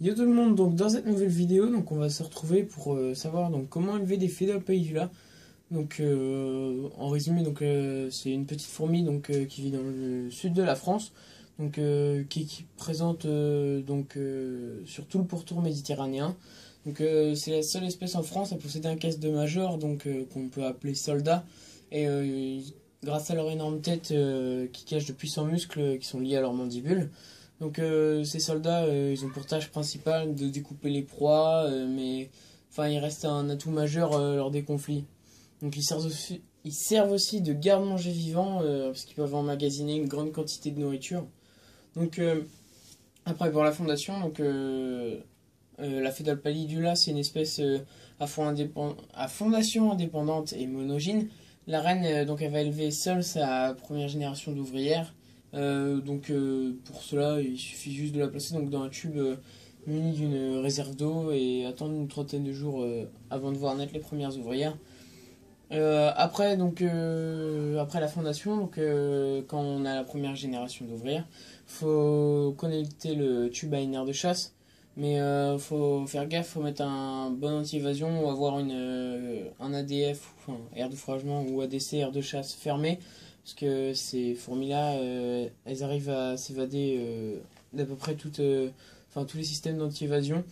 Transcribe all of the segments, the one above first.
Yo tout le monde, donc dans cette nouvelle vidéo, donc on va se retrouver pour savoir donc comment élever des Phédol paedula. Donc en résumé, donc c'est une petite fourmi qui vit dans le sud de la France, qui présente sur tout le pourtour méditerranéen. Donc c'est la seule espèce en France à posséder un casque de major, qu'on peut appeler soldat, et grâce à leur énorme tête qui cache de puissants muscles qui sont liés à leurs mandibules. Donc ces soldats, ils ont pour tâche principale de découper les proies, mais enfin ils restent un atout majeur lors des conflits. Donc ils servent aussi de garde-manger vivants parce qu'ils peuvent emmagasiner une grande quantité de nourriture. Donc après pour la fondation, la Phédol paedula, c'est une espèce à fondation indépendante et monogyne. La reine elle va élever seule sa première génération d'ouvrières. Pour cela, il suffit juste de la placer dans un tube muni d'une réserve d'eau et attendre une trentaine de jours avant de voir naître les premières ouvrières. Après la fondation, quand on a la première génération d'ouvrières, faut connecter le tube à une aire de chasse, mais faut faire gaffe, faut mettre un bon anti-évasion ou avoir un ADF, enfin aire de fourragement ou ADC, aire de chasse fermée. Parce que ces fourmis-là, elles arrivent à s'évader d'à peu près tous les systèmes d'anti-évasion.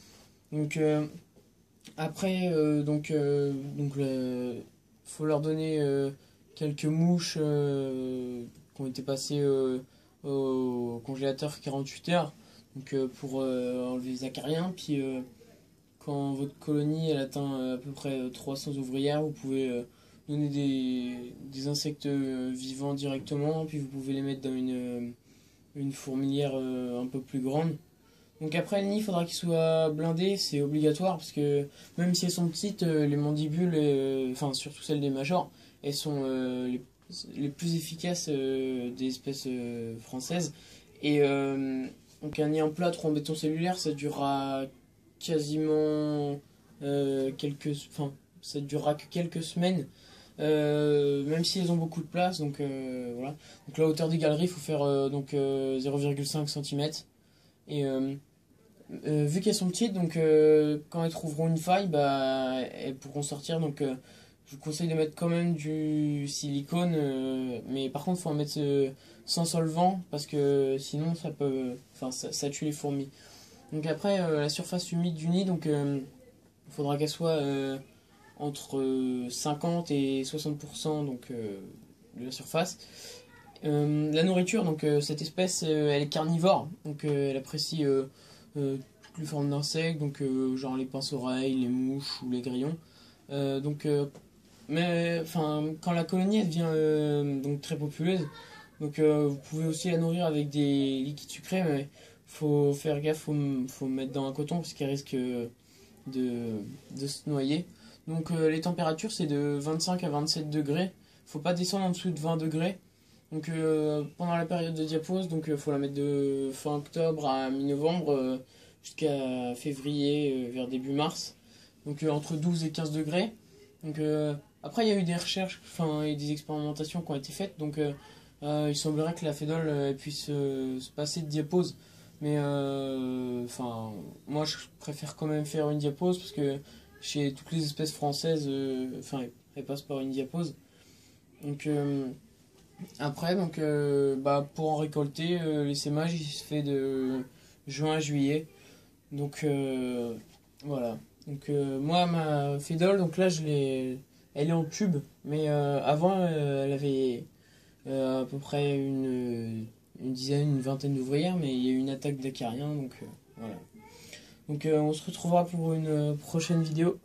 Faut leur donner quelques mouches qui ont été passées au congélateur 48 heures, pour enlever les acariens. Puis quand votre colonie elle atteint à peu près 300 ouvrières, vous pouvez donner des insectes vivants directement, puis vous pouvez les mettre dans une fourmilière un peu plus grande. Donc après, le nid, il faudra qu'il soit blindé, c'est obligatoire, parce que même si elles sont petites, les mandibules, surtout celles des majors, elles sont les plus efficaces des espèces françaises. Et un nid en plâtre ou en béton cellulaire, ça durera quasiment ça durera que quelques semaines. Même si elles ont beaucoup de place, voilà. Donc la hauteur des galeries, il faut faire 0,5 cm. Et vu qu'elles sont petites, quand elles trouveront une faille, elles pourront sortir. Je vous conseille de mettre quand même du silicone, mais par contre, il faut en mettre sans solvant, parce que sinon ça tue les fourmis. Donc après, la surface humide du nid, il faudra qu'elle soit entre 50 et 60% de la surface. La nourriture, cette espèce elle est carnivore, elle apprécie toutes les formes d'insectes, genre les pince-oreilles, les mouches ou les grillons. Quand la colonie elle devient très populeuse, vous pouvez aussi la nourrir avec des liquides sucrés, mais faut faire gaffe, faut mettre dans un coton parce qu'elle risque de se noyer. Les températures c'est de 25 à 27 degrés, faut pas descendre en dessous de 20 degrés. Pendant la période de diapause, faut la mettre de fin octobre à mi-novembre jusqu'à février vers début mars. Entre 12 et 15 degrés. Après il y a eu des recherches, et des expérimentations qui ont été faites. Il semblerait que la Phédol puisse se passer de diapause. Mais moi je préfère quand même faire une diapause parce que chez toutes les espèces françaises, elles passent par une diapause. Après, pour en récolter, l'essaimage il se fait de juin à juillet. Voilà. Moi, ma Phédol, elle est en tube, mais avant, elle avait à peu près une dizaine, une vingtaine d'ouvrières, mais il y a eu une attaque d'acariens, voilà. On se retrouvera pour une prochaine vidéo.